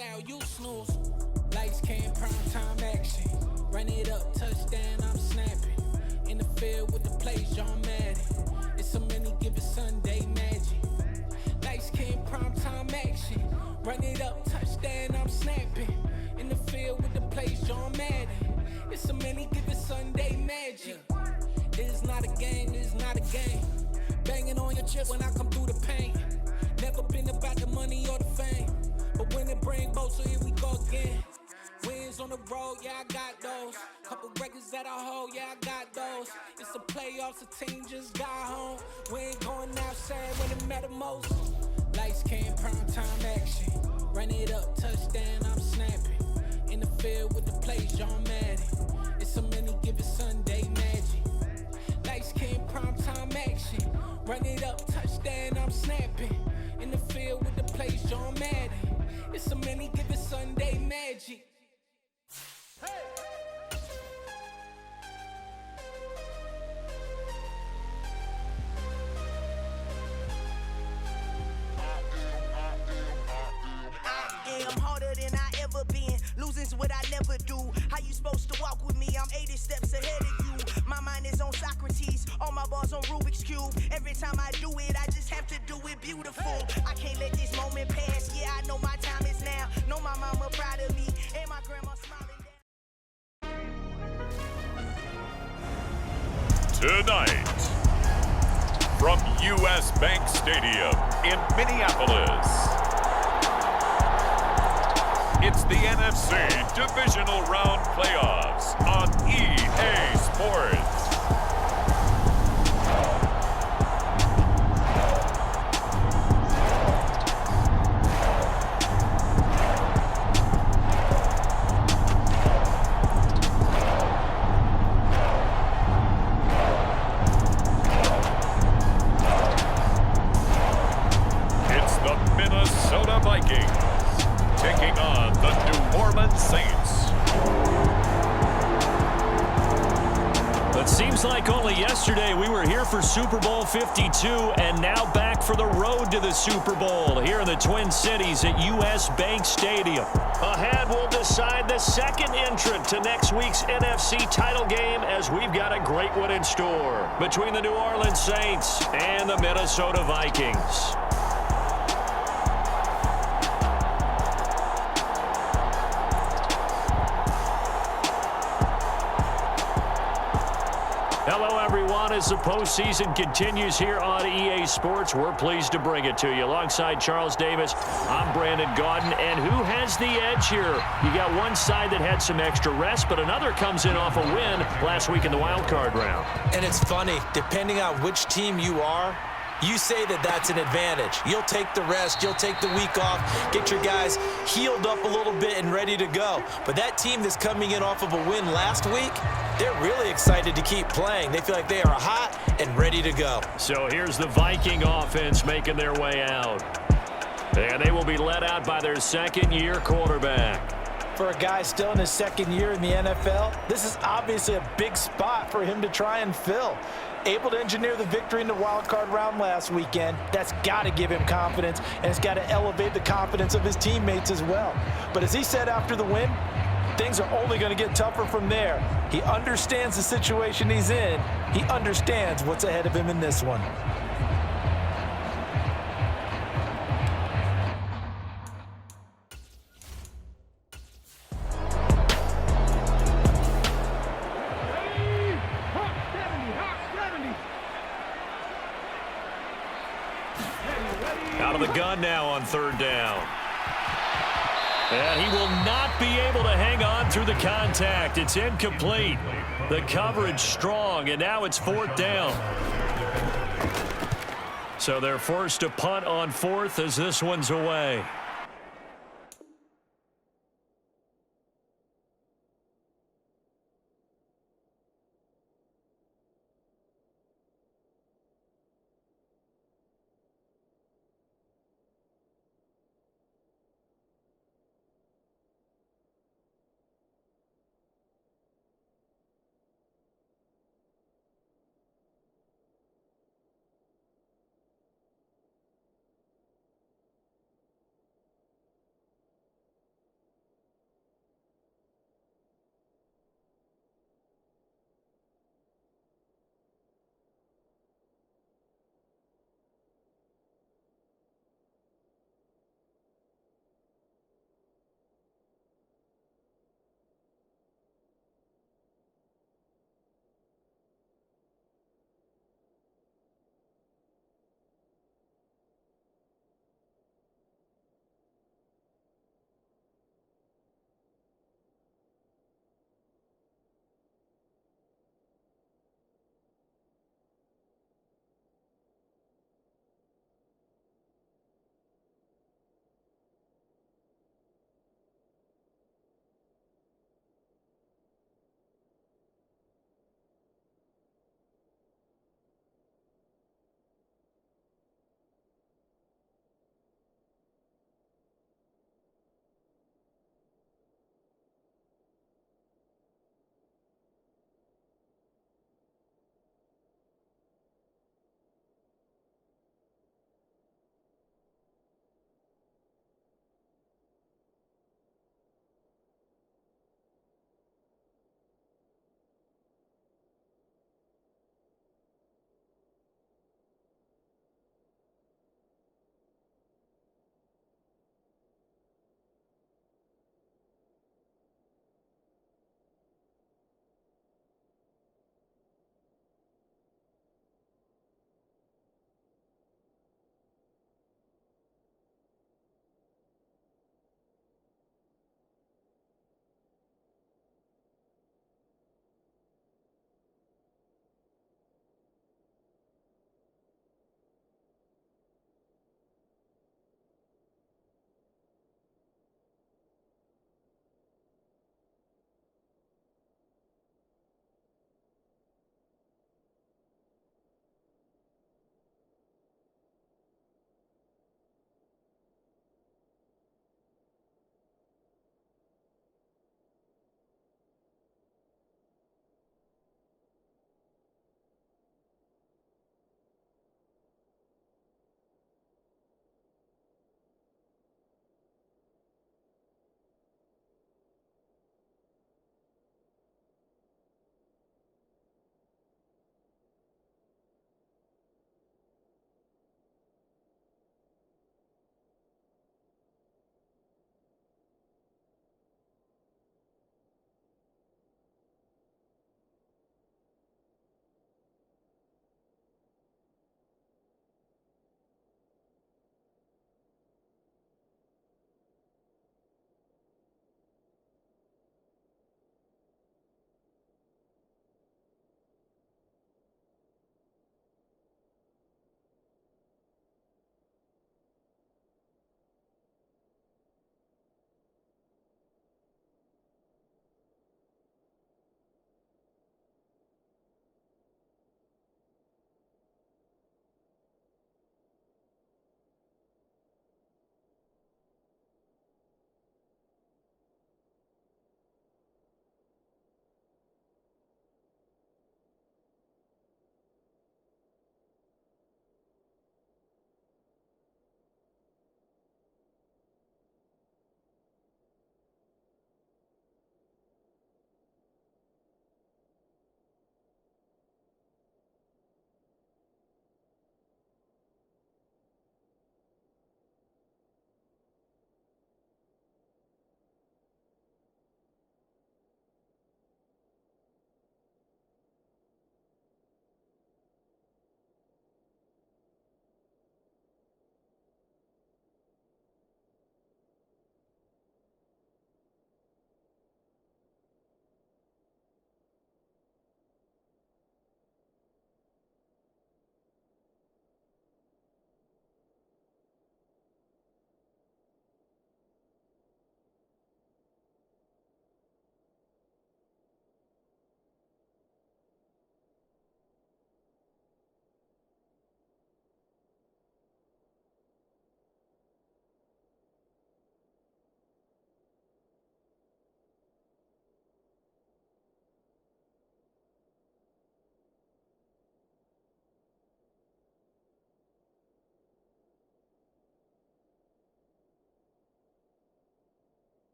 Sal, you snooze. Lights came, prime time action. Run it up, touchdown, I'm snapping. In the field with the plays, John Madden. It's a many given Sunday magic. Lights came, prime time action. Run it up, touchdown, I'm snapping. In the field with the plays, John Madden. It's a many given Sunday magic. It is not a game, it is not a game. Banging on your chip when I come through the pain. Never been about the money or the fame. But when it bring both, so here we go again. Wins on the road, yeah, I got those. Couple records that I hold, yeah, I got those. It's the playoffs, the team just got home. We ain't going outside when it matter most. Lights came, prime time action. Run it up, touchdown, I'm snapping. In the field with the plays, John Madden. It's a many given Sunday magic. Lights came, prime time action. Run it up, touchdown, I'm snapping. In the field with the plays, John Madden. It's a many given Sunday magic. Hey! I'm harder than I ever been. Losing's what I never do. How you supposed to walk with me? I'm 80 steps ahead of you. My mind is on Socrates. All my bars on Rubik's Cube. Every time I do it, I just have to do it beautiful. I can't let this moment pass. Yeah, I know my time is now. Know my mama proud of me. And my grandma smiling down. Tonight, from U.S. Bank Stadium in Minneapolis, it's the NFC Divisional Round Playoffs on EA Sports. It's the Minnesota Vikings taking on the New Orleans Saints. It seems like only yesterday we were here for Super Bowl 52 and now back for the road to the Super Bowl here in the Twin Cities at U.S. Bank Stadium. Ahead, we'll decide the second entrant to next week's NFC title game as we've got a great one in store between the New Orleans Saints and the Minnesota Vikings. Hello, everyone. As the postseason continues here on EA Sports, we're pleased to bring it to you. Alongside Charles Davis, I'm Brandon Gaudin. And who has the edge here? You got one side that had some extra rest, but another comes in off a win last week in the wild card round. And it's funny, depending on which team you are, you say that that's an advantage. You'll take the rest, you'll take the week off, get your guys healed up a little bit and ready to go. But that team that's coming in off of a win last week, they're really excited to keep playing. They feel like they are hot and ready to go. So here's the Viking offense making their way out. And they will be led out by their second-year quarterback. For a guy still in his second year in the NFL, this is obviously a big spot for him to try and fill. Able to engineer the victory in the wild card round last weekend. That's got to give him confidence, and it's got to elevate the confidence of his teammates as well. But as he said after the win, things are only going to get tougher from there. He understands the situation he's in. He understands what's ahead of him in this one. Out of the gun now on third down. And he will not be able to hang on through the contact. It's incomplete. The coverage strong, and now it's fourth down. So they're forced to punt on fourth as this one's away.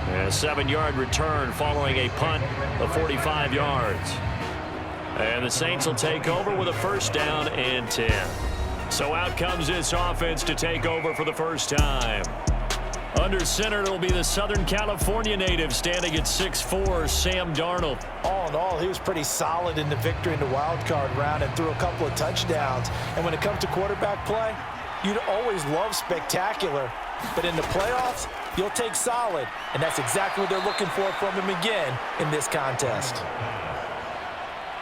A 7-yard return following a punt of 45 yards. And the Saints will take over with a first down and 10. So out comes this offense to take over for the first time. Under center, it'll be the Southern California native standing at 6'4", Sam Darnold. All in all, he was pretty solid in the victory in the wild card round and threw a couple of touchdowns. And when it comes to quarterback play, you'd always love spectacular. But in the playoffs, you'll take solid. And that's exactly what they're looking for from him again in this contest.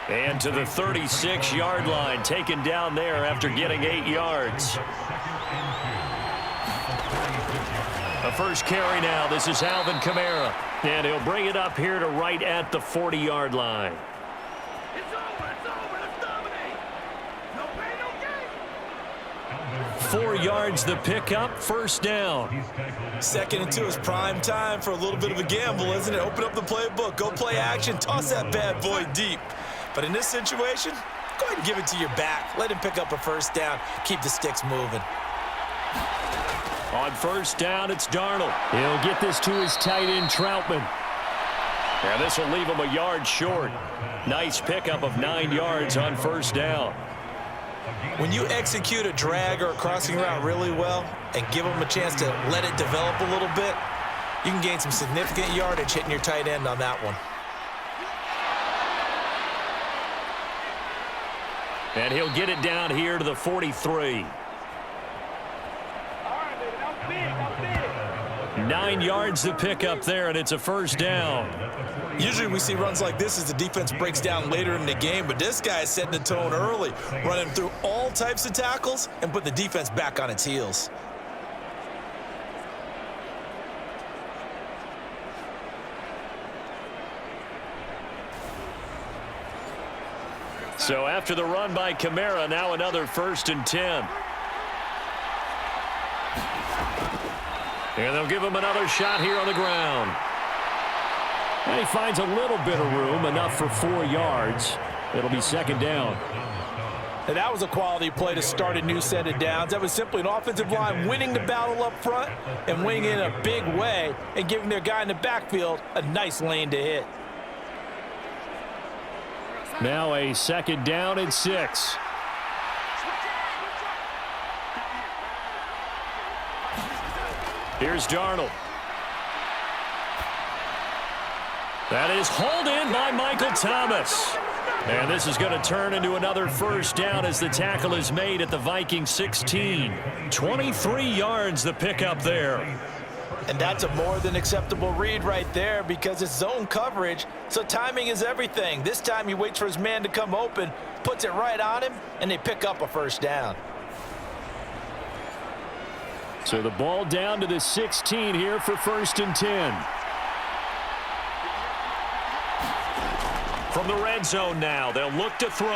And to the 36-yard line, taken down there after getting 8 yards. The first carry now. This is Alvin Kamara. And he'll bring it up here to right at the 40-yard line. It's over. Let's dominate. No pain, no gain. 4 yards the pickup, first down. 2nd and 2 is prime time for a little bit of a gamble, isn't it? Open up the playbook, go play action, toss that bad boy deep. But in this situation, go ahead and give it to your back. Let him pick up a first down. Keep the sticks moving. On first down, it's Darnold. He'll get this to his tight end, Troutman. And this will leave him a yard short. Nice pickup of 9 yards on first down. When you execute a drag or a crossing route really well and give them a chance to let it develop a little bit, you can gain some significant yardage hitting your tight end on that one. And he'll get it down here to the 43. 9 yards to pick up there, and it's a first down. Usually we see runs like this as the defense breaks down later in the game, but this guy is setting the tone early, running through all types of tackles and put the defense back on its heels. So after the run by Kamara, now another 1st and 10. And they'll give him another shot here on the ground. And he finds a little bit of room, enough for 4 yards. It'll be 2nd down. And that was a quality play to start a new set of downs. That was simply an offensive line winning the battle up front and winning in a big way and giving their guy in the backfield a nice lane to hit. Now a 2nd down and 6. Here's Darnold. That is hauled in by Michael Thomas. And this is going to turn into another first down as the tackle is made at the Vikings 16. 23 yards the pickup there. And that's a more than acceptable read right there because it's zone coverage, so timing is everything. This time he waits for his man to come open, puts it right on him, and they pick up a first down. So the ball down to the 16 here for 1st and 10. From the red zone now, they'll look to throw.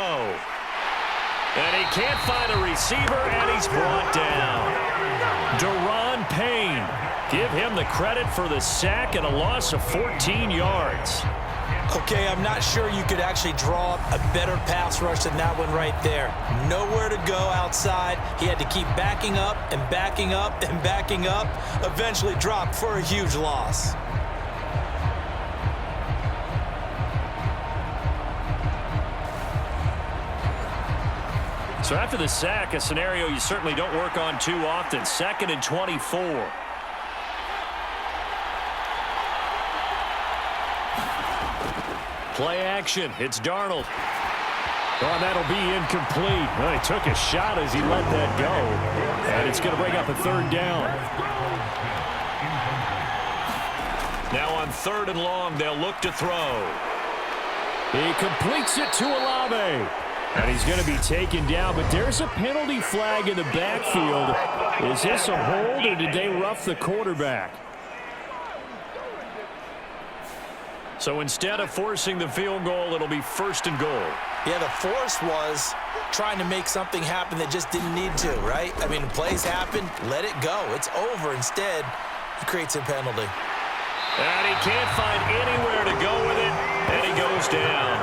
And he can't find a receiver, and he's brought down. Daron Payne. Give him the credit for the sack and a loss of 14 yards. Okay, I'm not sure you could actually draw up a better pass rush than that one right there. Nowhere to go outside. He had to keep backing up and backing up and backing up. Eventually dropped for a huge loss. So after the sack, a scenario you certainly don't work on too often. 2nd and 24. Play action. It's Darnold. Oh, that'll be incomplete. Well, he took a shot as he let that go. And it's going to bring up a 3rd down. Now on 3rd and long, they'll look to throw. He completes it to Olave. And he's going to be taken down, but there's a penalty flag in the backfield. Is this a hold, or did they rough the quarterback? So instead of forcing the field goal, it'll be 1st and goal. Yeah, the force was trying to make something happen that just didn't need to, right? I mean, plays happen, let it go. It's over. Instead, he creates a penalty. And he can't find anywhere to go with it, and he goes down.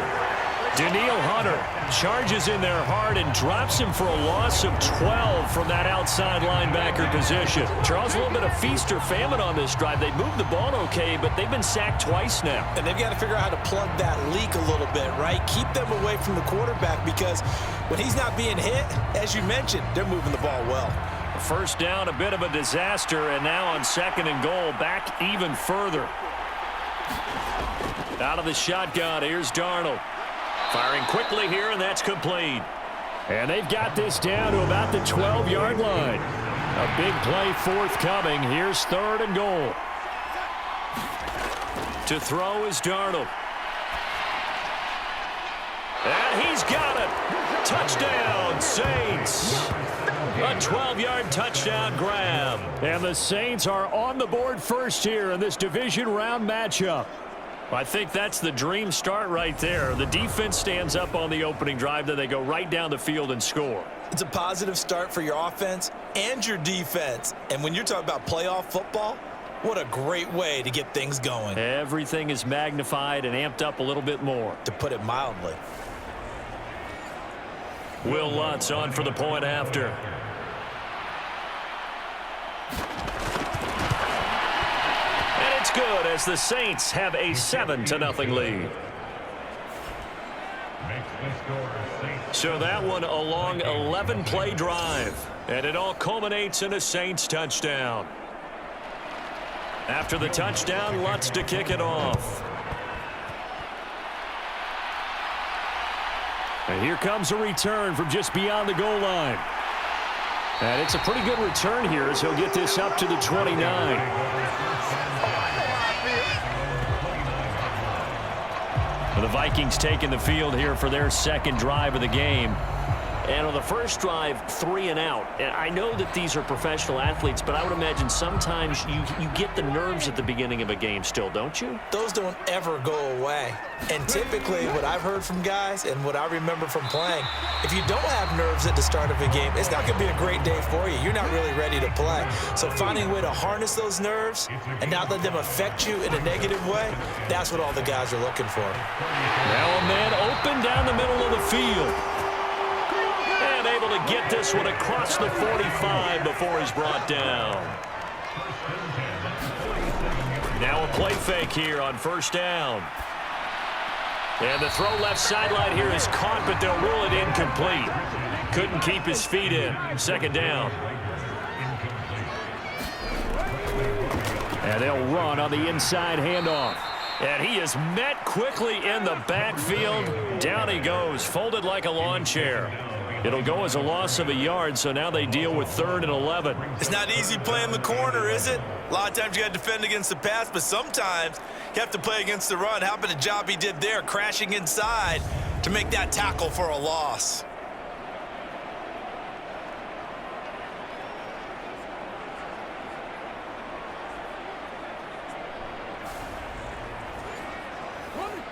Danielle Hunter charges in there hard and drops him for a loss of 12 from that outside linebacker position. Charles, a little bit of feast or famine on this drive. They moved the ball okay, but they've been sacked twice now. And they've got to figure out how to plug that leak a little bit, right? Keep them away from the quarterback because when he's not being hit, as you mentioned, they're moving the ball well. First down, a bit of a disaster, and now on 2nd and goal, back even further. Out of the shotgun, here's Darnold. Firing quickly here, and that's complete. And they've got this down to about the 12-yard line. A big play forthcoming. Here's 3rd and goal. To throw is Darnold. And he's got it. Touchdown, Saints. A 12-yard touchdown grab. And the Saints are on the board first here in this division round matchup. I think that's the dream start right there. The defense stands up on the opening drive, then they go right down the field and score. It's a positive start for your offense and your defense. And when you're talking about playoff football, what a great way to get things going. Everything is magnified and amped up a little bit more. To put it mildly. Will Lutz on for the point after. Good as the Saints have a 7-0 lead. So that one a long 11-play drive, and it all culminates in a Saints touchdown. After the touchdown, Lutz to kick it off. And here comes a return from just beyond the goal line. And it's a pretty good return here as he'll get this up to the 29. The Vikings taking the field here for their 2nd drive of the game. And on the first drive, 3 and out. And I know that these are professional athletes, but I would imagine sometimes you get the nerves at the beginning of a game still, don't you? Those don't ever go away. And typically what I've heard from guys and what I remember from playing, if you don't have nerves at the start of a game, it's not going to be a great day for you. You're not really ready to play. So finding a way to harness those nerves and not let them affect you in a negative way, that's what all the guys are looking for. Now a man open down the middle of the field. And able to get this one across the 45 before he's brought down. Now a play fake here on 1st down. And the throw left sideline here is caught, but they'll rule it incomplete. Couldn't keep his feet in. 2nd down. And they'll run on the inside handoff. And he is met quickly in the backfield. Down he goes, folded like a lawn chair. It'll go as a loss of a yard, so now they deal with 3rd and 11. It's not easy playing the corner, is it? A lot of times you got to defend against the pass, but sometimes you have to play against the run. How about the job he did there, crashing inside to make that tackle for a loss?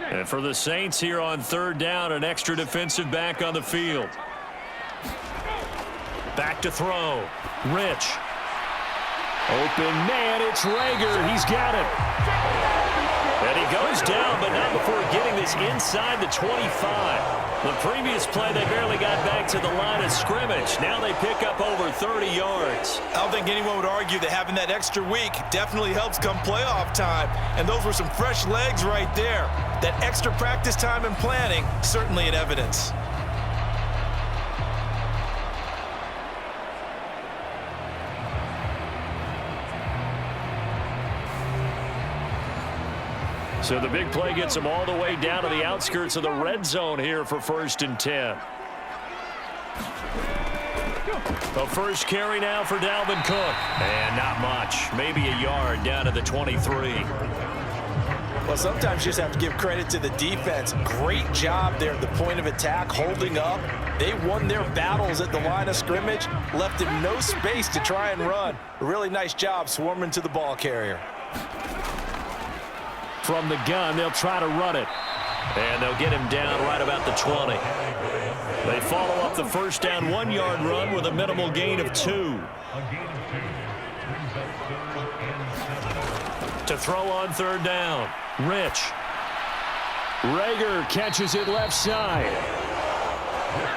And for the Saints here on 3rd down, an extra defensive back on the field. Back to throw. Rich. Open man, it's Rager. He's got it. And he goes down, but not before getting this inside the 25. The previous play, they barely got back to the line of scrimmage. Now they pick up over 30 yards. I don't think anyone would argue that having that extra week definitely helps come playoff time. And those were some fresh legs right there. That extra practice time and planning, certainly in evidence. So the big play gets them all the way down to the outskirts of the red zone here for 1st and 10. The first carry now for Dalvin Cook. And not much. Maybe a yard down to the 23. Well, sometimes you just have to give credit to the defense. Great job there at the point of attack, holding up. They won their battles at the line of scrimmage, left him no space to try and run. A really nice job swarming to the ball carrier. From the gun, they'll try to run it. And they'll get him down right about the 20. They follow up the first down 1-yard run with a minimal gain of 2. To throw on 3rd down. Rich. Rager catches it left side.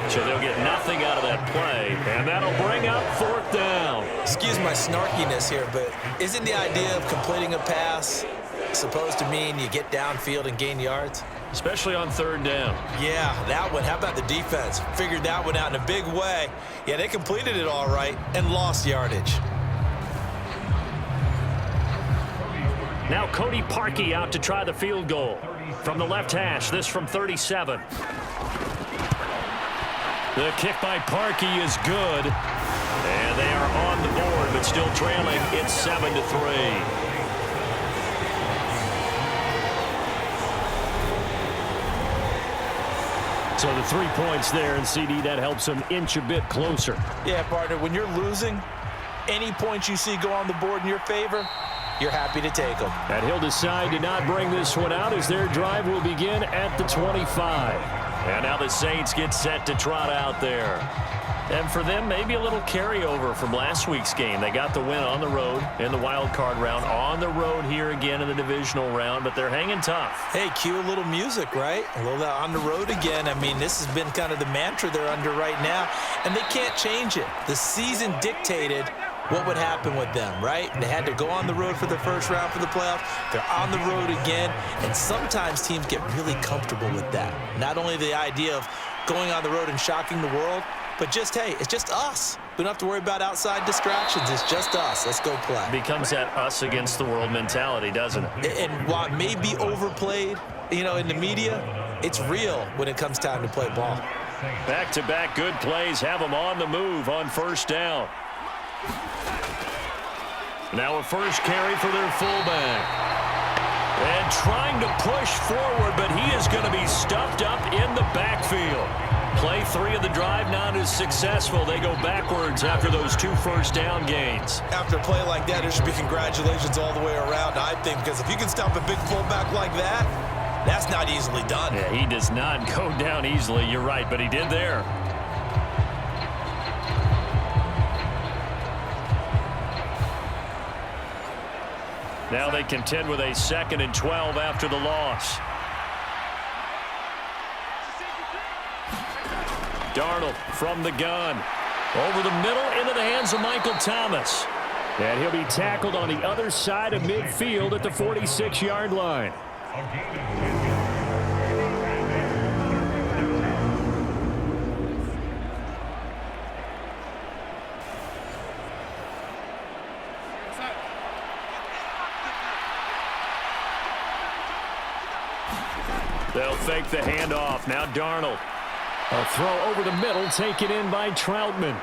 So they'll get nothing out of that play, and that'll bring up 4th down. Excuse my snarkiness here, but isn't the idea of completing a pass supposed to mean you get downfield and gain yards? Especially on 3rd down. Yeah, that one. How about the defense? Figured that one out in a big way. Yeah, they completed it all right and lost yardage. Now Cody Parkey out to try the field goal. From the left hash, this from 37. The kick by Parkey is good. And they are on the board, but still trailing. It's 7-3. So the 3 points there, and CD, that helps them inch a bit closer. Yeah, partner, when you're losing, any points you see go on the board in your favor, you're happy to take them. And he'll decide to not bring this one out as their drive will begin at the 25. And now the Saints get set to trot out there. And for them, maybe a little carryover from last week's game. They got the win on the road in the wild card round, on the road here again in the divisional round, but they're hanging tough. Hey, cue a little music, right? A little on the road again. I mean, this has been kind of the mantra they're under right now, and they can't change it. The season dictated what would happen with them, right? They had to go on the road for the first round for the playoffs. They're on the road again, and sometimes teams get really comfortable with that. Not only the idea of going on the road and shocking the world, but just, hey, it's just us. We don't have to worry about outside distractions. It's just us. Let's go play. Becomes that us against the world mentality, doesn't it? And while it may be overplayed, you know, in the media, it's real when it comes time to play ball. Back-to-back good plays have them on the move on 1st down. Now a first carry for their fullback. And trying to push forward, but he is going to be stuffed up in the backfield. Play 3 of the drive not as successful. They go backwards after those 2 first down gains. After a play like that, there should be congratulations all the way around, I think, because if you can stop a big fullback like that, that's not easily done. Yeah, he does not go down easily. You're right, but he did there. Now they contend with a 2nd and 12 after the loss. Darnold from the gun. Over the middle into the hands of Michael Thomas. And he'll be tackled on the other side of midfield at the 46-yard line. They'll fake the handoff. Now Darnold. A throw over the middle taken in by Troutman.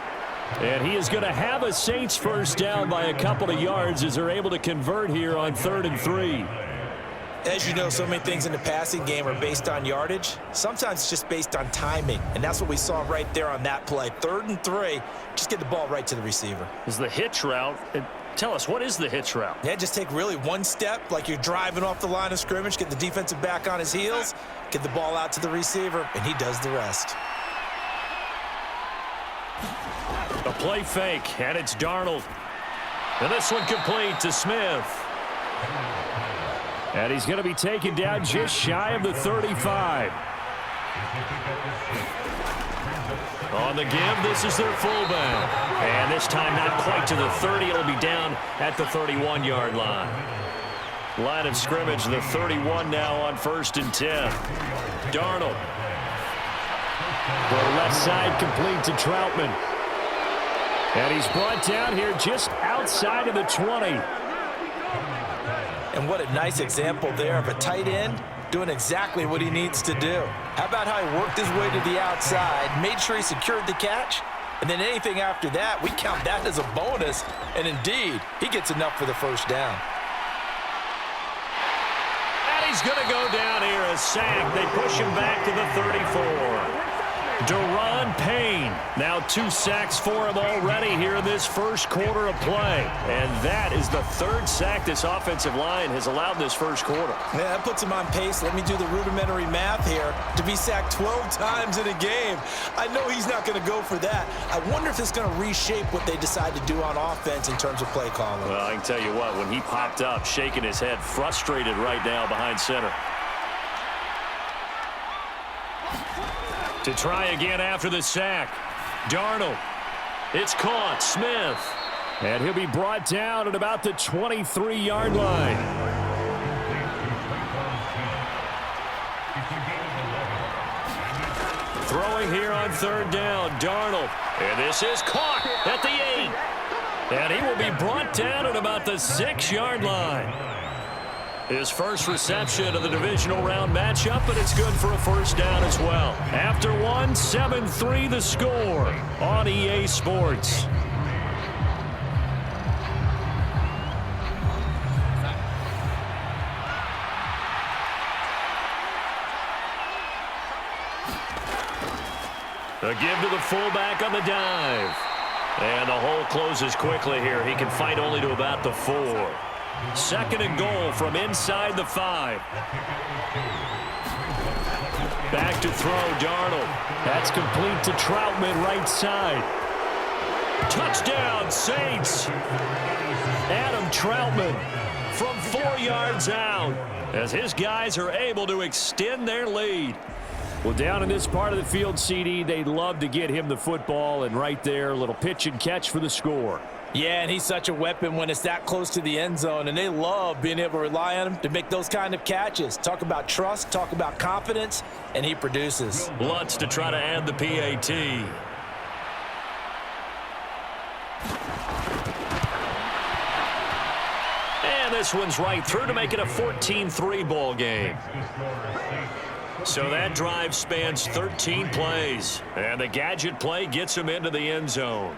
And he is going to have a Saints first down by a couple of yards as they're able to convert here on 3rd and 3. As you know, so many things in the passing game are based on yardage. Sometimes it's just based on timing. And that's what we saw right there on that play. 3rd and 3. Just get the ball right to the receiver. Is the hitch route. Tell us, what is the hitch route? Yeah, just take really one step like you're driving off the line of scrimmage, get the defensive back on his heels, get the ball out to the receiver, and he does the rest. A play fake, and it's Darnold. And this one complete to Smith. And he's going to be taken down just shy of the 35. On the give, this is their fullback. And this time not quite to the 30. It'll be down at the 31-yard line. Line of scrimmage, the 31 now on 1st and 10. Darnold. The left side complete to Troutman. And he's brought down here just outside of the 20. And what a nice example there of a tight end doing exactly what he needs to do. How about how he worked his way to the outside, made sure he secured the catch, and then anything after that, we count that as a bonus. And indeed, he gets enough for the first down. And he's going to go down here, a sack. They push him back to the 34. Deron Payne, now 2 sacks for him already here in this first quarter of play. And that is the 3rd sack this offensive line has allowed this first quarter. Yeah, that puts him on pace. Let me do the rudimentary math here. To be sacked 12 times in a game, I know he's not going to go for that. I wonder if it's going to reshape what they decide to do on offense in terms of play calling. Well, I can tell you what, when he popped up, shaking his head, frustrated right now behind center. To try again after the sack. Darnold. It's caught. Smith. And he'll be brought down at about the 23-yard line. Throwing here on third down. Darnold. And this is caught at the 8. And he will be brought down at about the 6-yard line. His first reception of the divisional round matchup, but it's good for a first down as well. After one, 7-3 the score on EA Sports. A give to the fullback on the dive. And the hole closes quickly here. He can fight only to about the 4. Second and goal from inside the 5. Back to throw, Darnold. That's complete to Troutman, right side. Touchdown, Saints. Adam Troutman from 4 yards out as his guys are able to extend their lead. Well, down in this part of the field, CD, they'd love to get him the football, and right there, a little pitch and catch for the score. Yeah, and he's such a weapon when it's that close to the end zone, and they love being able to rely on him to make those kind of catches. Talk about trust, talk about confidence, and he produces. Lutz to try to add the PAT. And this one's right through to make it a 14-3 ball game. So that drive spans 13 plays, and the gadget play gets him into the end zone.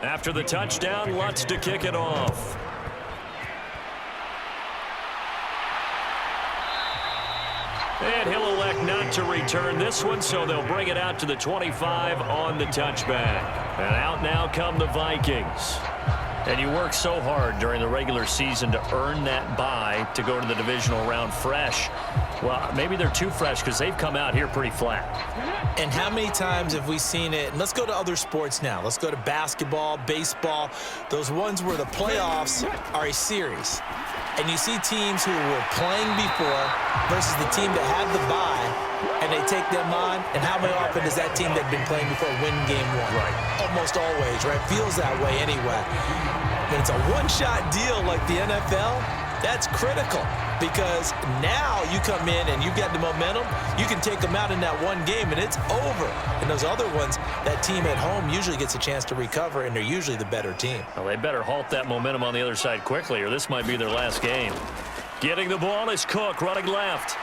After the touchdown, Lutz to kick it off. And he'll elect not to return this one, so they'll bring it out to the 25 on the touchback. And out now come the Vikings. And you work so hard during the regular season to earn that bye to go to the divisional round fresh. Well, maybe they're too fresh because they've come out here pretty flat. And how many times have we seen it? And let's go to other sports now. Let's go to basketball, baseball, those ones where the playoffs are a series. And you see teams who were playing before versus the team that had the bye, and they take them on. And how often does that team that had been playing before win game 1? Right. Almost always, right? Feels that way anyway. When it's a one-shot deal like the NFL, that's critical because now you come in and you've got the momentum. You can take them out in that one game, and it's over. And those other ones, that team at home usually gets a chance to recover, and they're usually the better team. Well, they better halt that momentum on the other side quickly, or this might be their last game. Getting the ball is Cook, running left.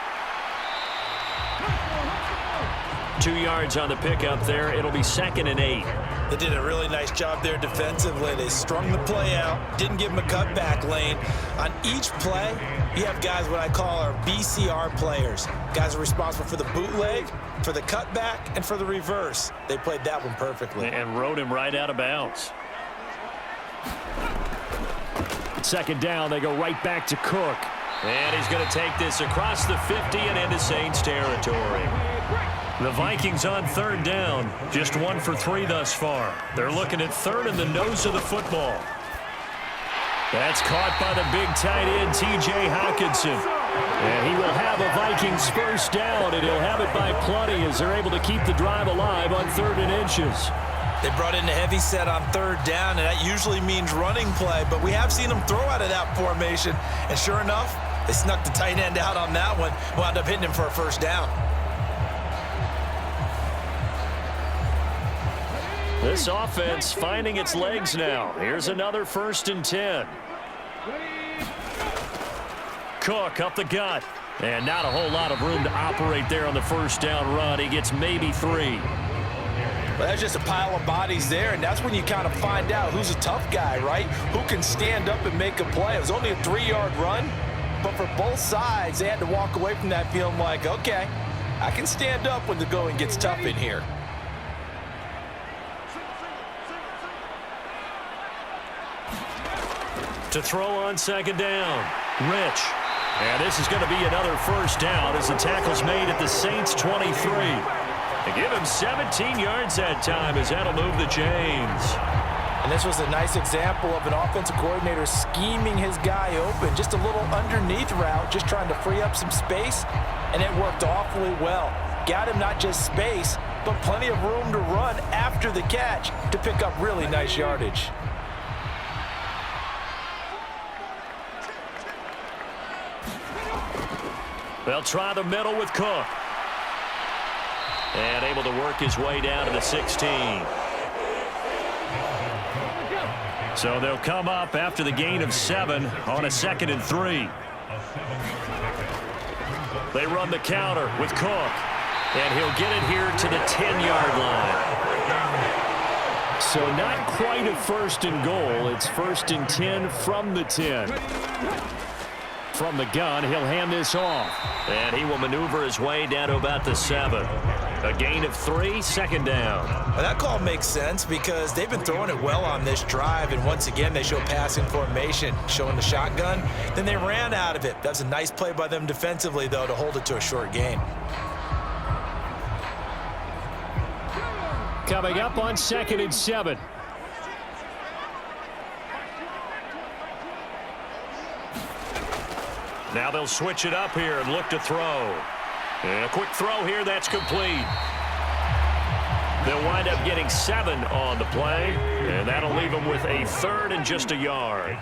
2 yards on the pickup there. It'll be 2nd and 8. They did a really nice job there defensively. They strung the play out, didn't give him a cutback lane. On each play, you have guys what I call our BCR players. Guys are responsible for the bootleg, for the cutback, and for the reverse. They played that one perfectly. And rode him right out of bounds. Second down, they go right back to Cook. And he's going to take this across the 50 and into Saints territory. The Vikings on third down, just 1 for 3 thus far. They're looking at third in the nose of the football. That's caught by the big tight end, T.J. Hockenson. And he will have a Vikings first down, and he'll have it by plenty as they're able to keep the drive alive on 3rd and inches. They brought in the heavy set on third down, and that usually means running play, but we have seen them throw out of that formation, and sure enough, they snuck the tight end out on that one, wound up hitting him for a first down. This offense finding its legs now. Here's another 1st and 10. Cook up the gut. And not a whole lot of room to operate there on the first down run. He gets maybe 3. Well, that's just a pile of bodies there, and that's when you kind of find out who's a tough guy, right? Who can stand up and make a play. It was only a 3-yard run, but for both sides, they had to walk away from that feeling like, okay, I can stand up when the going gets tough in here. To throw on second down, Rich. And this is going to be another first down as the tackle's made at the Saints 23. They give him 17 yards that time as that'll move the chains. And this was a nice example of an offensive coordinator scheming his guy open. Just a little underneath route, just trying to free up some space, and it worked awfully well. Got him not just space, but plenty of room to run after the catch to pick up really nice yardage. They'll try the middle with Cook. And able to work his way down to the 16. So they'll come up after the gain of 7 on a 2nd and 3. They run the counter with Cook. And he'll get it here to the 10-yard line. So not quite a 1st and goal. It's 1st and 10 from the 10. From the gun, he'll hand this off. And he will maneuver his way down to about the 7. A gain of 3, 2nd down. Well, that call makes sense because they've been throwing it well on this drive, and once again they show passing formation, showing the shotgun. Then they ran out of it. That was a nice play by them defensively, though, to hold it to a short gain. Coming up on 2nd and 7. Now they'll switch it up here and look to throw. And a quick throw here, that's complete. They'll wind up getting 7 on the play, and that'll leave them with a 3rd and just a yard.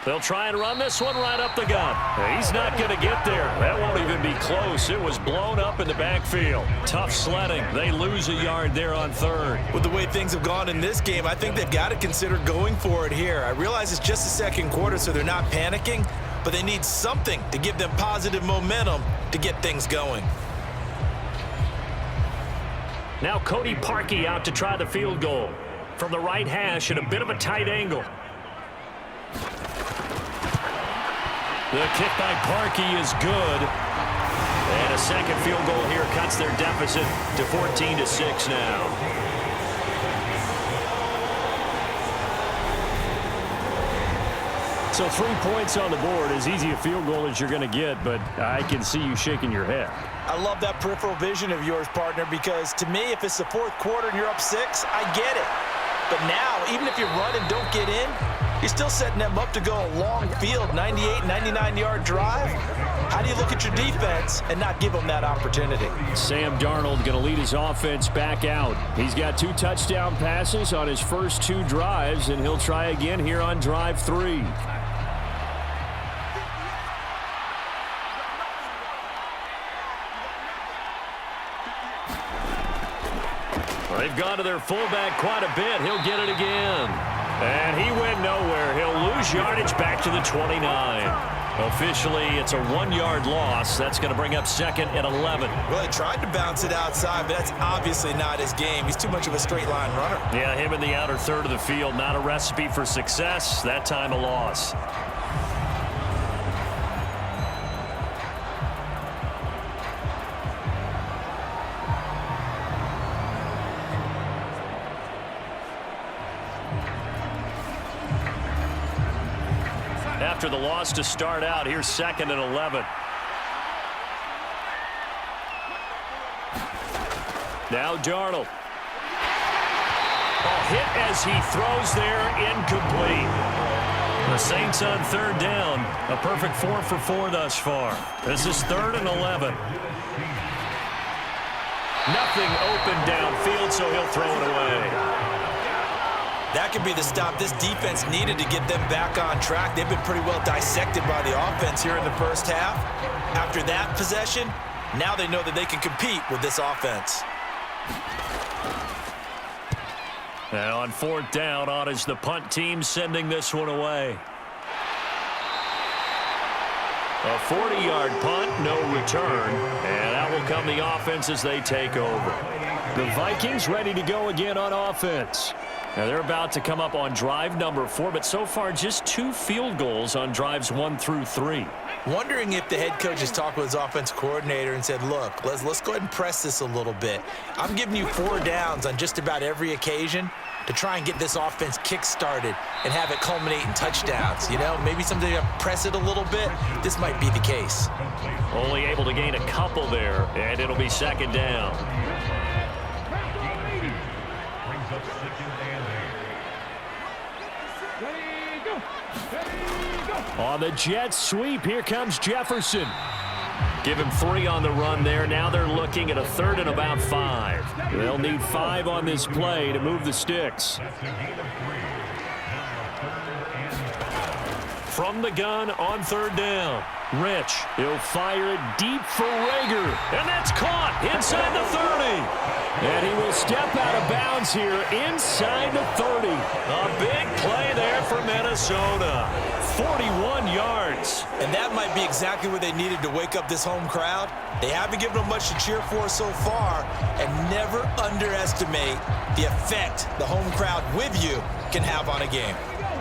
They'll try and run this one right up the gut. He's not going to get there. That won't even be close. It was blown up in the backfield. Tough sledding. They lose a yard there on 3rd. With the way things have gone in this game, I think they've got to consider going for it here. I realize it's just the 2nd quarter, so they're not panicking, but they need something to give them positive momentum to get things going. Now Cody Parkey out to try the field goal. From the right hash at a bit of a tight angle. The kick by Parkey is good. And a 2nd field goal here cuts their deficit to 14-6 now. So 3 points on the board, as easy a field goal as you're going to get, but I can see you shaking your head. I love that peripheral vision of yours, partner, because to me, if it's the 4th quarter and you're up 6, I get it. But now, even if you run and don't get in, you're still setting them up to go a long field, 98, 99-yard drive. How do you look at your defense and not give them that opportunity? Sam Darnold going to lead his offense back out. He's got 2 touchdown passes on his first 2 drives, and he'll try again here on drive 3. They've gone to their fullback quite a bit. He'll get it again. And he went nowhere. He'll lose yardage back to the 29. Officially, it's a 1-yard loss. That's going to bring up 2nd and 11. Well, he tried to bounce it outside, but that's obviously not his game. He's too much of a straight-line runner. Yeah, him in the outer 3rd of the field. Not a recipe for success. That time a loss. After the loss to start out, here's 2nd and 11. Now Darnold. A hit as he throws there, incomplete. The Saints on 3rd down. A perfect 4 for 4 thus far. This is 3rd and 11. Nothing open downfield, so he'll throw it away. That could be the stop this defense needed to get them back on track. They've been pretty well dissected by the offense here in the first half. After that possession, now they know that they can compete with this offense. And on 4th down, on is the punt team sending this one away. A 40-yard punt, no return. And out will come the offense as they take over. The Vikings ready to go again on offense. Now they're about to come up on drive number 4, but so far just 2 field goals on drives 1 through 3. Wondering if the head coach has talked with his offensive coordinator and said, look, let's go ahead and press this a little bit. I'm giving you 4 downs on just about every occasion to try and get this offense kick-started and have it culminate in touchdowns. You know, maybe someday you press it a little bit. This might be the case. Only able to gain a couple there, and it'll be 2nd down. On the jet sweep, here comes Jefferson. Give him 3 on the run there. Now they're looking at a 3rd and about 5. They'll need 5 on this play to move the sticks. From the gun on 3rd down. Rich, he'll fire it deep for Rager. And that's caught inside the 30. And he will step out of bounds here inside the 30. A big play there for Minnesota. 41 yards. And that might be exactly what they needed to wake up this home crowd. They haven't given them much to cheer for so far. And never underestimate the effect the home crowd with you can have on a game.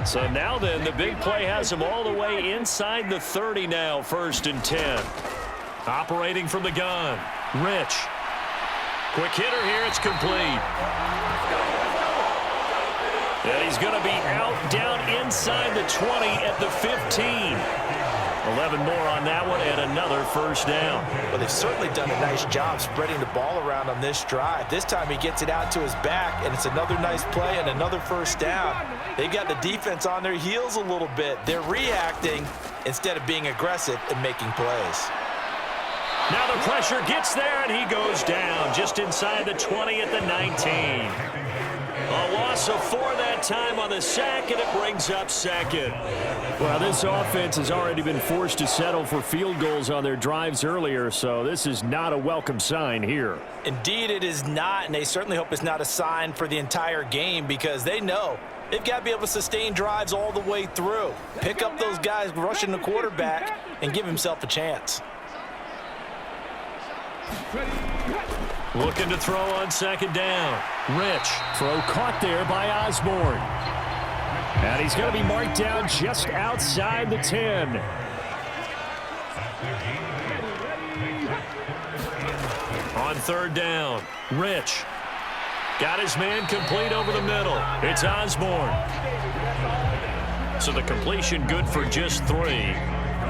So now then, the big play has him all the way inside the 30 now, 1st and 10. Operating from the gun. Rich. Quick hitter here, it's complete. And he's going to be out down inside the 20 at the 15. 11 more on that one and another 1st down. Well, they've certainly done a nice job spreading the ball around on this drive. This time he gets it out to his back, and it's another nice play and another 1st down. They've got the defense on their heels a little bit. They're reacting instead of being aggressive and making plays. Now the pressure gets there, and he goes down just inside the 20 at the 19. A loss of 4 that time on the sack, and it brings up 2nd. Well, this offense has already been forced to settle for field goals on their drives earlier, so this is not a welcome sign here. Indeed, it is not, and they certainly hope it's not a sign for the entire game because they know they've got to be able to sustain drives all the way through. Pick up those guys rushing the quarterback and give himself a chance. Looking to throw on 2nd down. Rich, throw caught there by Osborne. And he's going to be marked down just outside the 10. On 3rd down, Rich. Got his man complete over the middle. It's Osborne. So the completion good for just 3.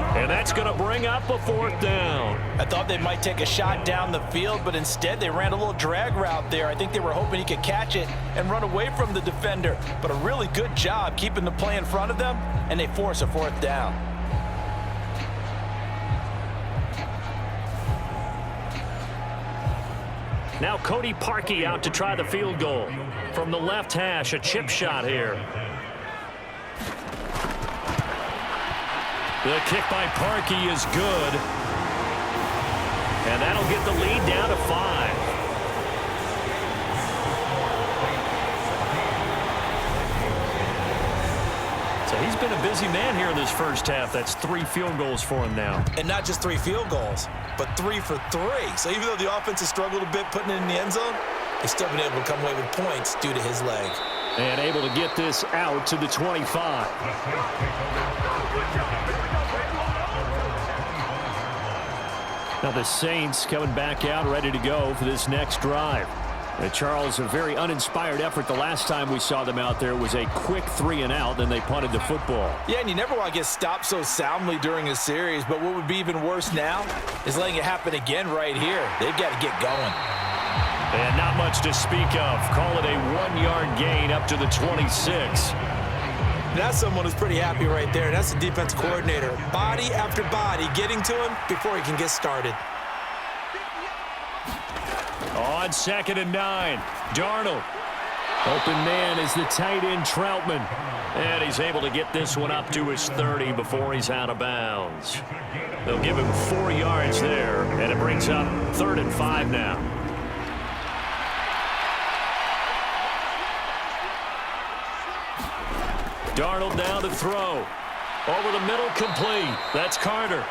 And that's going to bring up a 4th down. I thought they might take a shot down the field, but instead they ran a little drag route there. I think they were hoping he could catch it and run away from the defender. But a really good job keeping the play in front of them, and they force a 4th down. Now Cody Parkey out to try the field goal. From the left hash, a chip shot here. The kick by Parkey is good. And that'll get the lead down to 5. So he's been a busy man here in this 1st half. That's 3 field goals for him now. And not just 3 field goals, but 3 for 3. So even though the offense has struggled a bit putting it in the end zone, they've still been able to come away with points due to his leg. And able to get this out to the 25. Now the Saints coming back out ready to go for this next drive. Charles, a very uninspired effort the last time we saw them out there was a quick 3 and out, then they punted the football. Yeah, and you never want to get stopped so soundly during a series, but what would be even worse now is letting it happen again right here. They've got to get going. And not much to speak of. Call it a 1-yard gain up to the 26. That's someone who's pretty happy right there. That's the defense coordinator. Body after body getting to him before he can get started. On 2nd and 9, Darnold. Open man is the tight end Troutman. And he's able to get this one up to his 30 before he's out of bounds. They'll give him 4 yards there, and it brings up 3rd and 5 now. Darnold now to throw. Over the middle, complete. That's Carter.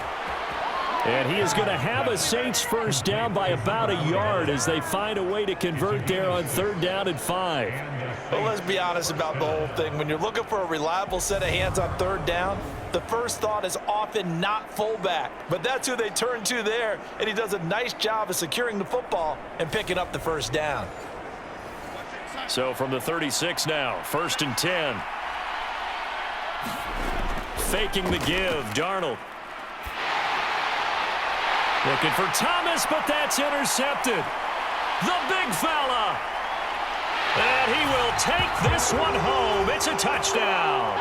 And he is going to have a Saints 1st down by about a yard as they find a way to convert there on 3rd down and 5. Well, let's be honest about the whole thing. When you're looking for a reliable set of hands on 3rd down, the first thought is often not fullback. But that's who they turn to there, and he does a nice job of securing the football and picking up the 1st down. So from the 36 now, 1st and 10. Faking the give, Darnold. Looking for Thomas, but that's intercepted. The big fella. And he will take this one home. It's a touchdown.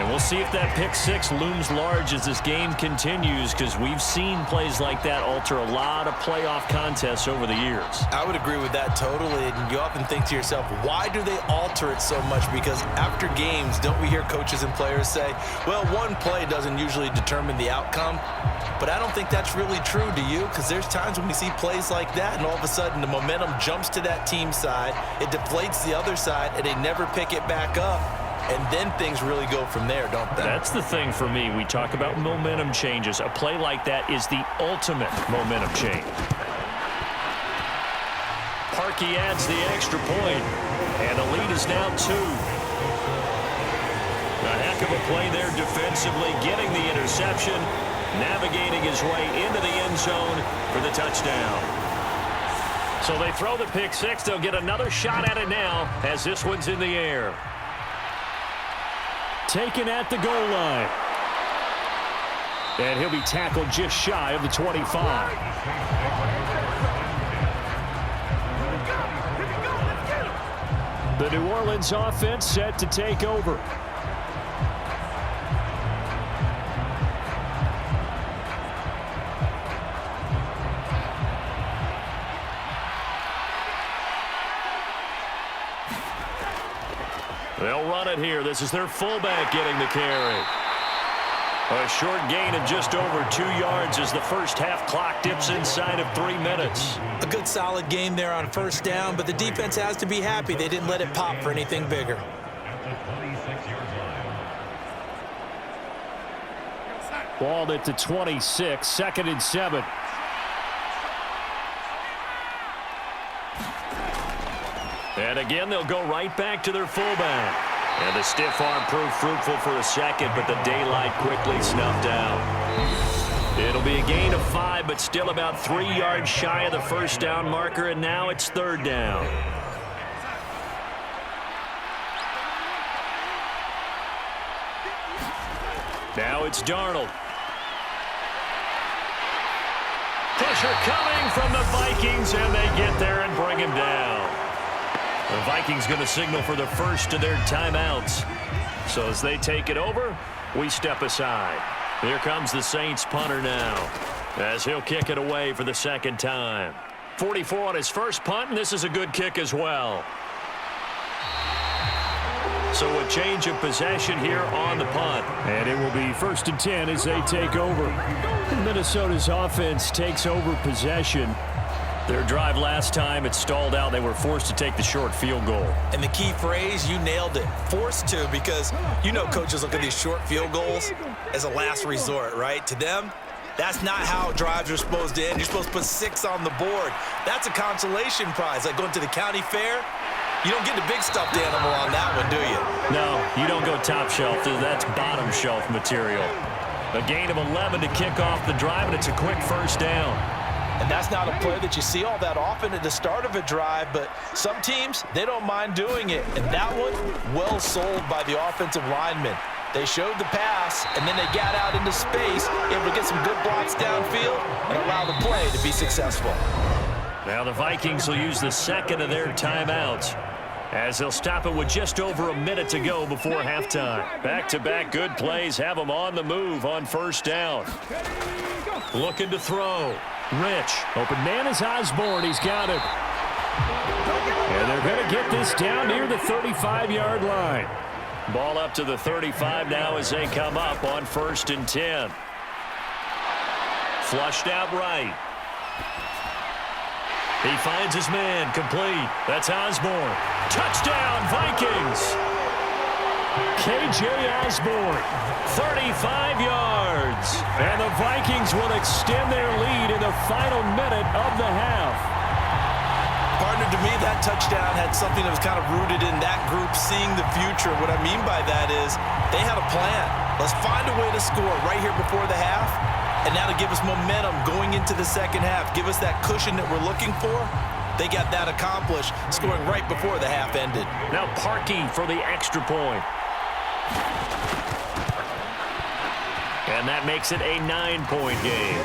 And we'll see if that pick six looms large as this game continues, because we've seen plays like that alter a lot of playoff contests over the years. I would agree with that totally. And you often think to yourself, why do they alter it so much? Because after games, don't we hear coaches and players say, well, one play doesn't usually determine the outcome. But I don't think that's really true, do you? Because there's times when we see plays like that, and all of a sudden the momentum jumps to that team side, it deflates the other side, and they never pick it back up. And then things really go from there, don't they? That's the thing for me. We talk about momentum changes. A play like that is the ultimate momentum change. Parkey adds the extra point, and the lead is now 2. A heck of a play there defensively, getting the interception, navigating his way into the end zone for the touchdown. So they throw the pick six. They'll get another shot at it now as this one's in the air. Taken at the goal line. And he'll be tackled just shy of the 25. The New Orleans offense set to take over. They'll run it here. This is their fullback getting the carry. A short gain of just over 2 yards as the first half clock dips inside of 3 minutes. A good solid game there on first down, but the defense has to be happy they didn't let it pop for anything bigger. Ball at the 26, 2nd and 7. And again, they'll go right back to their fullback. And the stiff arm proved fruitful for a second, but the daylight quickly snuffed out. It'll be a gain of 5, but still about 3 yards shy of the first down marker, and now it's 3rd down. Now it's Darnold. Pressure coming from the Vikings, and they get there and bring him down. The Vikings going to signal for the first of their timeouts. So as they take it over, we step aside. Here comes the Saints punter now, as he'll kick it away for the 2nd time. 44 on his first punt, and this is a good kick as well. So a change of possession here on the punt. And it will be 1st and 10 as they take over. Minnesota's offense takes over possession. Their drive last time, it stalled out. They were forced to take the short field goal. And the key phrase, you nailed it. Forced to, because you know coaches look at these short field goals as a last resort, right? To them, that's not how drives are supposed to end. You're supposed to put 6 on the board. That's a consolation prize, like going to the county fair. You don't get the big stuffed animal on that one, do you? No, you don't go top shelf. That's bottom shelf material. A gain of 11 to kick off the drive, and it's a quick first down. And that's not a play that you see all that often at the start of a drive, but some teams, they don't mind doing it. And that one, well sold by the offensive linemen. They showed the pass, and then they got out into space, able to get some good blocks downfield and allow the play to be successful. Now the Vikings will use the 2nd of their timeouts, as they'll stop it with just over a minute to go before halftime. Back-to-back good plays have them on the move on first down. Looking to throw. Rich. Open man is Osborne. He's got it. And they're going to get this down near the 35-yard line. Ball up to the 35 now as they come up on 1st and 10. Flushed out right. He finds his man, complete. That's Osborne. Touchdown, Vikings! K.J. Osborne, 35 yards. And the Vikings will extend their lead in the final minute of the half. Partner, to me, that touchdown had something that was kind of rooted in that group seeing the future. What I mean by that is they had a plan. Let's find a way to score right here before the half. And that'll give us momentum going into the second half. Give us that cushion that we're looking for. They got that accomplished, scoring right before the half ended. Now Parkey for the extra point. And that makes it a 9-point game.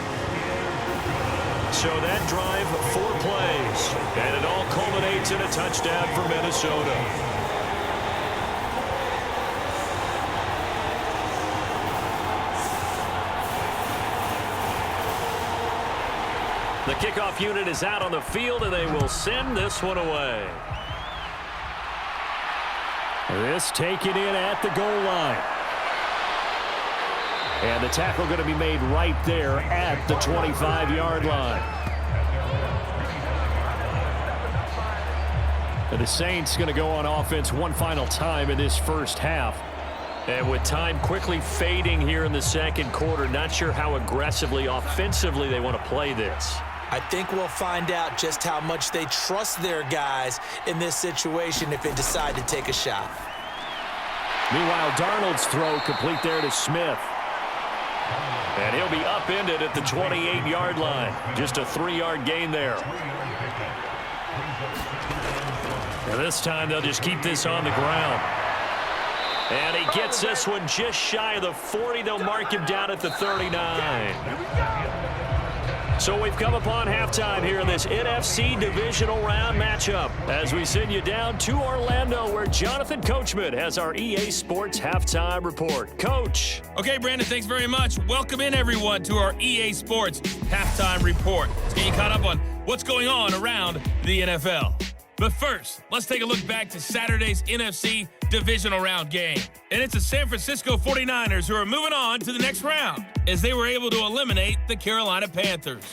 So that drive, 4 plays. And it all culminates in a touchdown for Minnesota. The kickoff unit is out on the field, and they will send this one away. This taken in at the goal line. And the tackle going to be made right there at the 25-yard line. And the Saints going to go on offense one final time in this first half. And with time quickly fading here in the second quarter, not sure how aggressively, offensively they want to play this. I think we'll find out just how much they trust their guys in this situation if they decide to take a shot. Meanwhile, Darnold's throw complete there to Smith. And he'll be upended at the 28-yard line. Just a 3-yard gain there. And this time they'll just keep this on the ground. And he gets this one just shy of the 40. They'll mark him down at the 39. So we've come upon halftime here in this NFC Divisional Round matchup as we send you down to Orlando where Jonathan Coachman has our EA Sports Halftime Report. Coach. Okay, Brandon, thanks very much. Welcome in, everyone, to our EA Sports Halftime Report. Let's get you caught up on what's going on around the NFL. But first, let's take a look back to Saturday's NFC Divisional Round game. And it's the San Francisco 49ers who are moving on to the next round as they were able to eliminate the Carolina Panthers.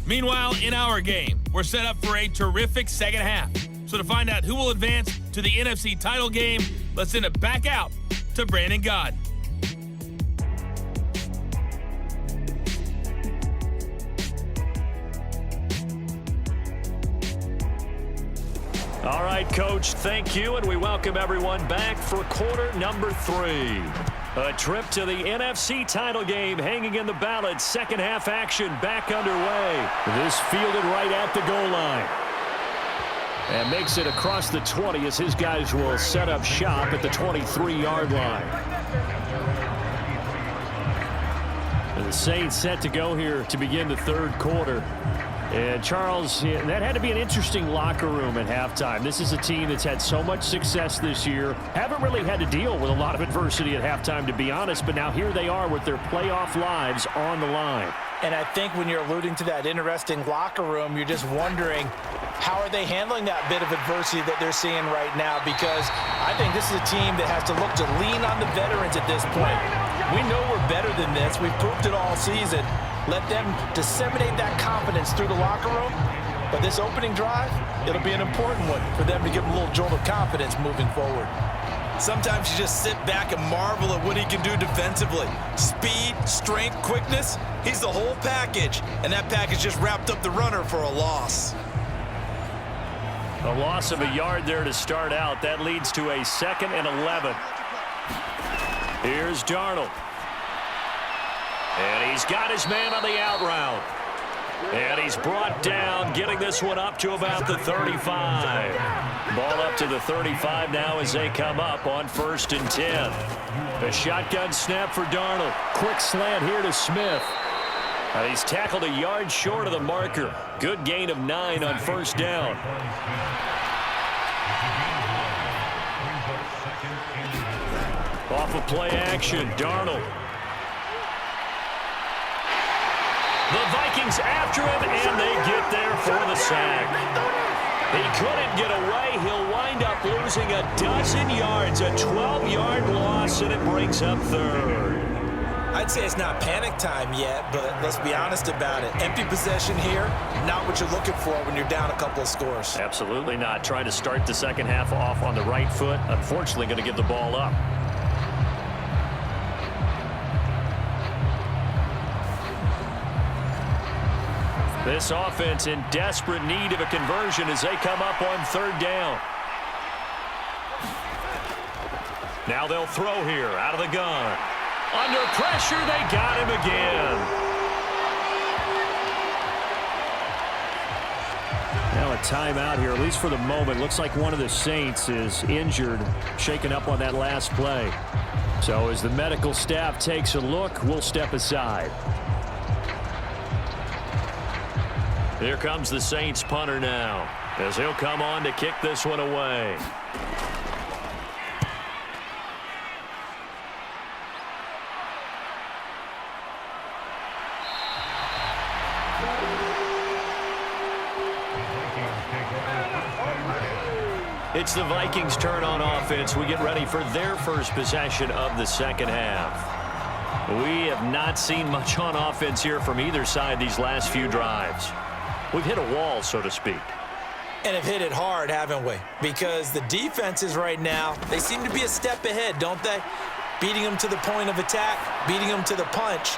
Meanwhile, in our game, we're set up for a terrific second half. So to find out who will advance to the NFC title game, let's send it back out to Brandon Gaudin. All right, Coach, thank you, and we welcome everyone back for quarter number 3. A trip to the NFC title game hanging in the balance. Second half action back underway. This fielded right at the goal line. And makes it across the 20 as his guys will set up shop at the 23-yard line. And the Saints set to go here to begin the third quarter. And Charles, that had to be an interesting locker room at halftime. This is a team that's had so much success this year. Haven't really had to deal with a lot of adversity at halftime, to be honest. But now here they are with their playoff lives on the line. And I think when you're alluding to that interesting locker room, you're just wondering, how are they handling that bit of adversity that they're seeing right now? Because I think this is a team that has to look to lean on the veterans at this point. We know we're better than this. We've proved it all season. Let them disseminate that confidence through the locker room. But this opening drive, it'll be an important one for them to give them a little jolt of confidence moving forward. Sometimes you just sit back and marvel at what he can do defensively. Speed, strength, quickness, he's the whole package. And that package just wrapped up the runner for a loss. A loss of a yard there to start out. That leads to a 2nd and 11. Here's Darnold. And he's got his man on the out route. And he's brought down, getting this one up to about the 35. Ball up to the 35 now as they come up on 1st and 10. A shotgun snap for Darnold. Quick slant here to Smith. He's tackled a yard short of the marker. Good gain of 9 on 1st down. Off of play action, Darnold. The Vikings after him, and they get there for the sack. He couldn't get away. He'll wind up losing a dozen yards, a 12-yard loss, and it brings up 3rd. I'd say it's not panic time yet, but let's be honest about it. Empty possession here, not what you're looking for when you're down a couple of scores. Absolutely not. Trying to start the second half off on the right foot. Unfortunately, going to give the ball up. This offense in desperate need of a conversion as they come up on 3rd down. Now they'll throw here out of the gun. Under pressure, they got him again. Now a timeout here, at least for the moment. Looks like one of the Saints is injured, shaken up on that last play. So as the medical staff takes a look, we'll step aside. Here comes the Saints punter now, as he'll come on to kick this one away. It's the Vikings' turn on offense. We get ready for their first possession of the second half. We have not seen much on offense here from either side these last few drives. We've hit a wall, so to speak. And have hit it hard, haven't we? Because the defenses right now, they seem to be a step ahead, don't they? Beating them to the point of attack, beating them to the punch.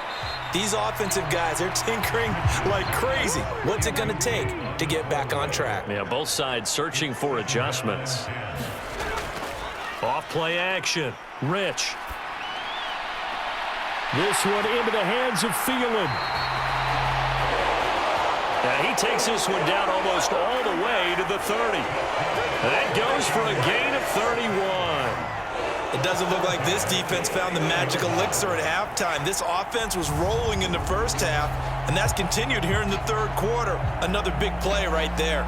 These offensive guys, they're tinkering like crazy. What's it going to take to get back on track? Yeah, both sides searching for adjustments. Off play action. Rich. This one into the hands of Thielen. And he takes this one down almost all the way to the 30. That goes for a gain of 31. It doesn't look like this defense found the magic elixir at halftime. This offense was rolling in the first half, and that's continued here in the third quarter. Another big play right there.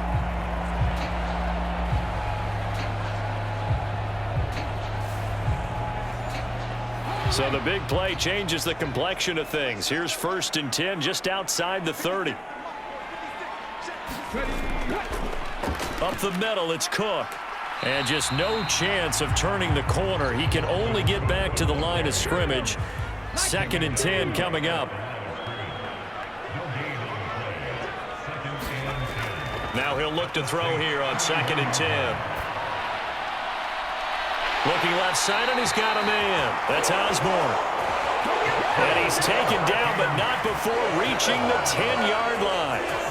So the big play changes the complexion of things. Here's 1st and 10 just outside the 30. Up the middle, it's Cook. And just no chance of turning the corner. He can only get back to the line of scrimmage. 2nd and 10 coming up. Now he'll look to throw here on 2nd and 10. Looking left side, and he's got a man. That's Osborne. And he's taken down, but not before reaching the 10-yard line.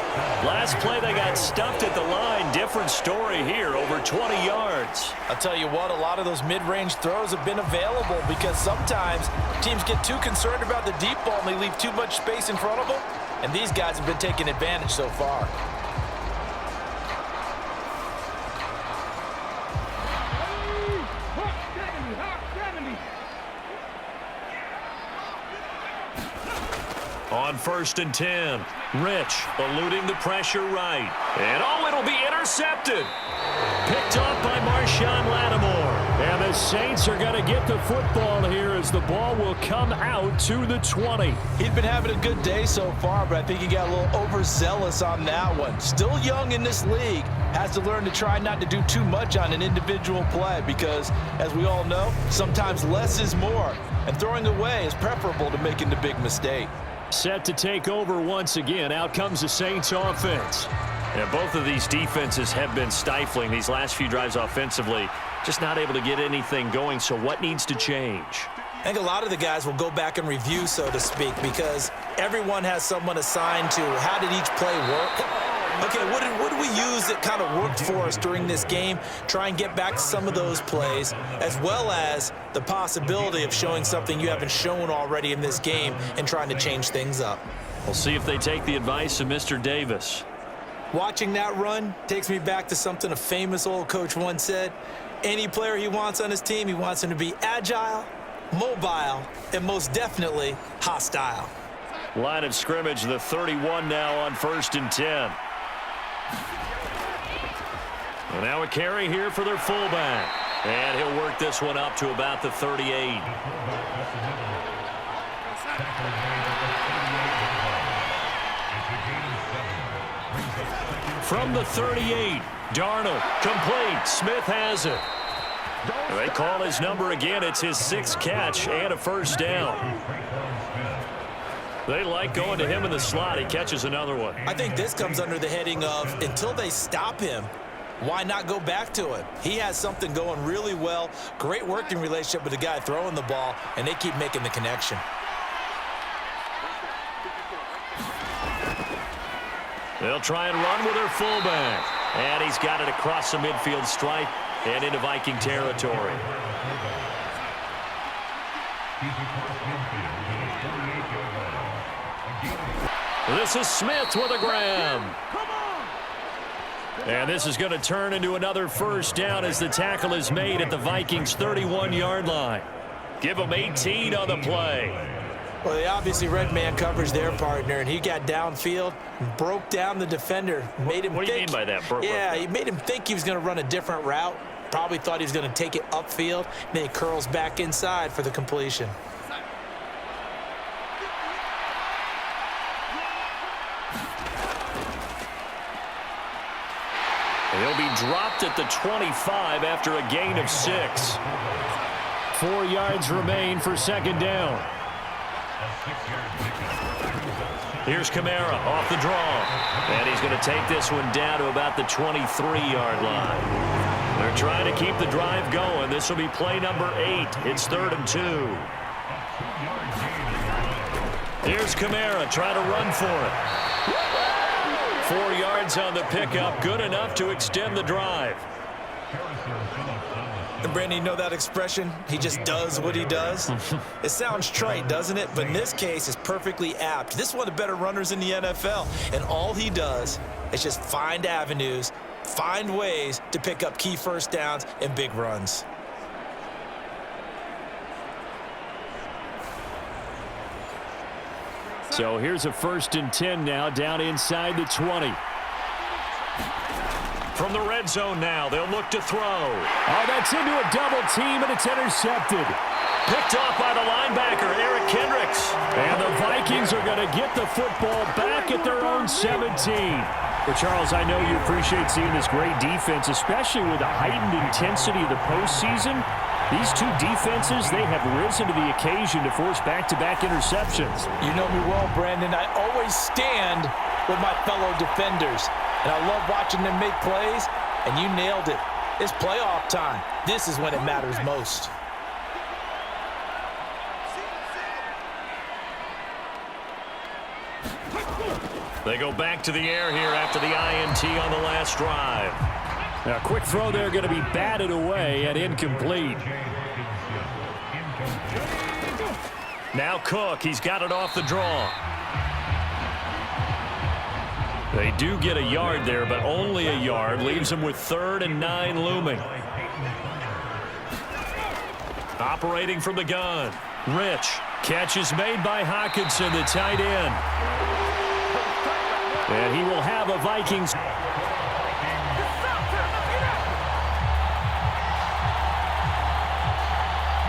Last play, they got stuffed at the line. Different story here, over 20 yards. I'll tell you what, a lot of those mid-range throws have been available because sometimes teams get too concerned about the deep ball and they leave too much space in front of them. And these guys have been taking advantage so far. On 1st and 10, Rich eluding the pressure right. And it'll be intercepted. Picked off by Marshawn Lattimore. And the Saints are going to get the football here as the ball will come out to the 20. He's been having a good day so far, but I think he got a little overzealous on that one. Still young in this league. Has to learn to try not to do too much on an individual play because, as we all know, sometimes less is more. And throwing away is preferable to making the big mistake. Set to take over once again. Out comes the Saints offense. And both of these defenses have been stifling these last few drives offensively. Just not able to get anything going. So what needs to change? I think a lot of the guys will go back and review, so to speak, because everyone has someone assigned to how did each play work. Okay, what did we use that kind of worked for us during this game? Try and get back to some of those plays, as well as the possibility of showing something you haven't shown already in this game and trying to change things up. We'll see if they take the advice of Mr. Davis. Watching that run takes me back to something a famous old coach once said. Any player he wants on his team, he wants him to be agile, mobile, and most definitely hostile. Line of scrimmage, the 31 now on 1st and 10. And now a carry here for their fullback. And he'll work this one up to about the 38. From the 38, Darnold, complete. Smith has it. They call his number again. It's his 6th catch and a first down. They like going to him in the slot. He catches another one. I think this comes under the heading of until they stop him, why not go back to it? He has something going really well. Great working relationship with the guy throwing the ball, and they keep making the connection. They'll try and run with their fullback. And he's got it across the midfield stripe and into Viking territory. This is Smith with a grab. And this is going to turn into another first down as the tackle is made at the Vikings' 31-yard line. Give them 18 on the play. Well, they obviously read man coverage their partner, and he got downfield, broke down the defender, made him What do you mean by that? Yeah, he made him think he was going to run a different route. Probably thought he was going to take it upfield, and then he curls back inside for the completion. He'll will be dropped at the 25 after a gain of 6. 4 yards remain for second down. Here's Kamara off the draw. And he's going to take this one down to about the 23-yard line. They're trying to keep the drive going. This will be play number 8. It's 3rd and 2. Here's Kamara trying to run for it. 4 yards on the pickup. Good enough to extend the drive. And Brandon, you know that expression? He just does what he does. It sounds trite, doesn't it? But in this case, it's perfectly apt. This is one of the better runners in the NFL. And all he does is just find avenues, find ways to pick up key first downs and big runs. So here's a 1st and 10 now, down inside the 20. From the red zone now, they'll look to throw. Oh, that's into a double team, and it's intercepted. Picked off by the linebacker, Eric Kendricks. And the Vikings are going to get the football back at their own 17. Well, Charles, I know you appreciate seeing this great defense, especially with the heightened intensity of the postseason. These two defenses, they have risen to the occasion to force back-to-back interceptions. You know me well, Brandon. I always stand with my fellow defenders. And I love watching them make plays, and you nailed it. It's playoff time. This is when it matters most. They go back to the air here after the INT on the last drive. Now, quick throw there going to be batted away and incomplete. Now Cook, he's got it off the draw. They do get a yard there, but only a yard. Leaves them with 3rd and 9 looming. Operating from the gun. Rich. Catch is made by Hockenson, the tight end. And he will have a Vikings.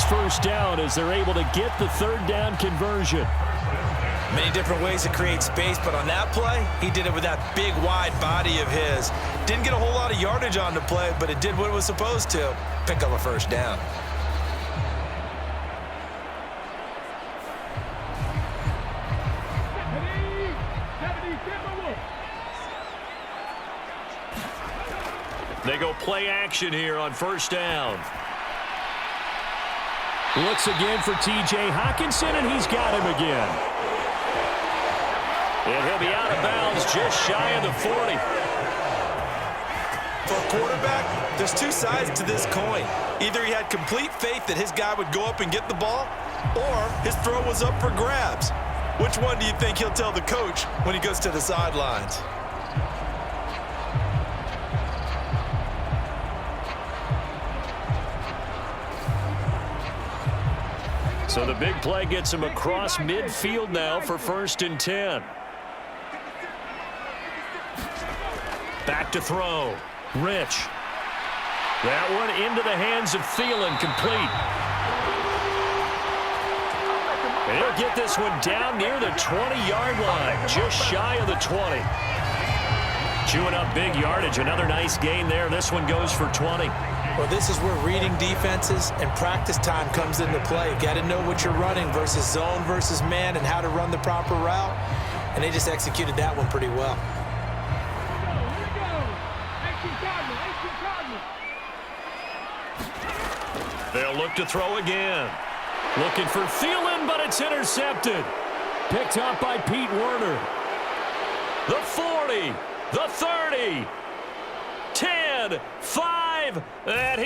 First down as they're able to get the 3rd down conversion. Many different ways to create space, but on that play, he did it with that big, wide body of his. Didn't get a whole lot of yardage on the play, but it did what it was supposed to. Pick up a 1st down. They go play action here on 1st down. Looks again for T.J. Hockenson, and he's got him again. And he'll be out of bounds just shy of the 40. For a quarterback, there's 2 sides to this coin. Either he had complete faith that his guy would go up and get the ball, or his throw was up for grabs. Which one do you think he'll tell the coach when he goes to the sidelines? So the big play gets him across midfield now for 1st and 10. Back to throw. Rich. That one into the hands of Thielen, complete. And he'll get this one down near the 20-yard line, just shy of the 20. Chewing up big yardage. Another nice gain there. This one goes for 20. Well, this is where reading defenses and practice time comes into play. You've got to know what you're running versus zone versus man and how to run the proper route. And they just executed that one pretty well. They'll look to throw again. Looking for Thielen, but it's intercepted. Picked up by Pete Werner. The 40, the 30, 10, 5, and he